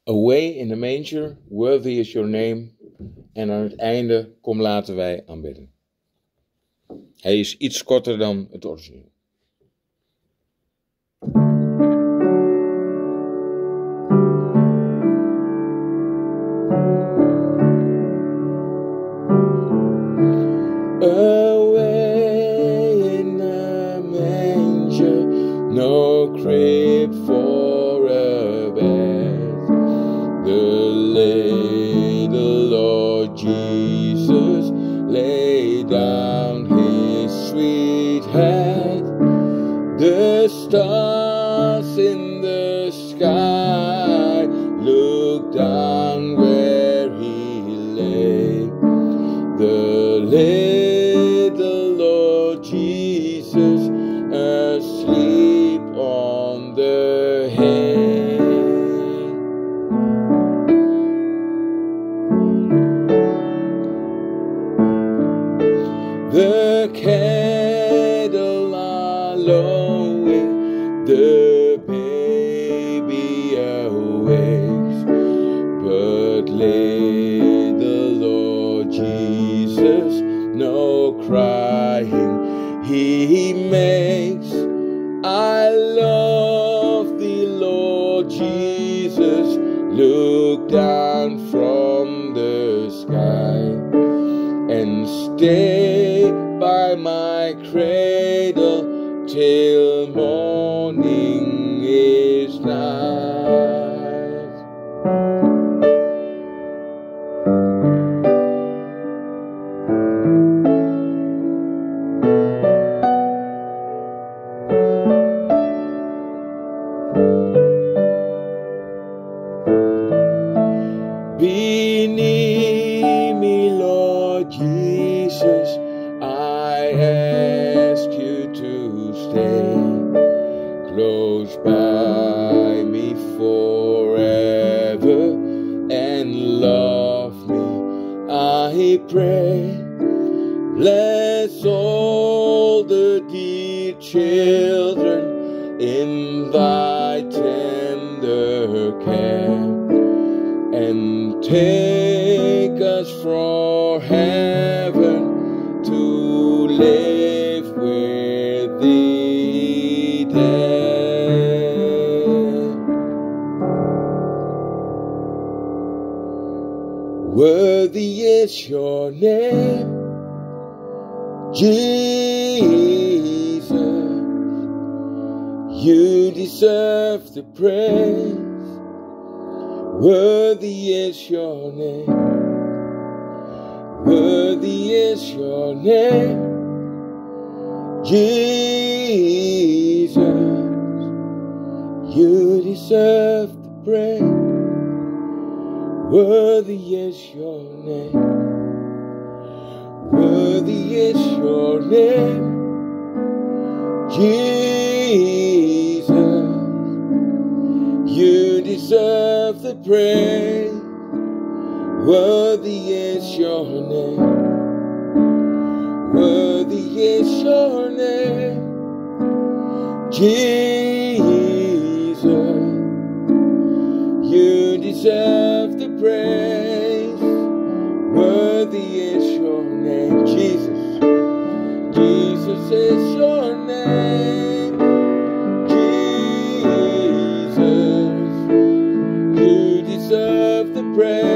Away in the manger, worthy is your name. En aan het einde, kom laten wij aanbidden. Hij is iets korter dan het origineel. Away in the manger, no crib for a bed. The little Lord Jesus laid down his sweet head. The stars in the sky looked down where he lay. The little Lord Jesus asleep on the hay. The cattle are lowing, the baby awakes, but little Lord Jesus no crying he makes. I love thee, Lord Jesus, look down from the sky and stay by my cradle till morning is night. Be near me, Lord Jesus, I ask you to stay close by me forever and love me, I pray. Bless all the dear children in thy tender care, and take us from heaven to live with thee there. Worthy is your name, Jesus. You deserve the praise. Worthy is your name, worthy is your name, Jesus. You deserve the praise. Worthy is your name, worthy is your name, Jesus. You deserve the praise. Worthy is your name, worthy is your name, Jesus. You deserve the praise. Worthy is your name, Jesus. Jesus is your name, Jesus. You deserve the praise.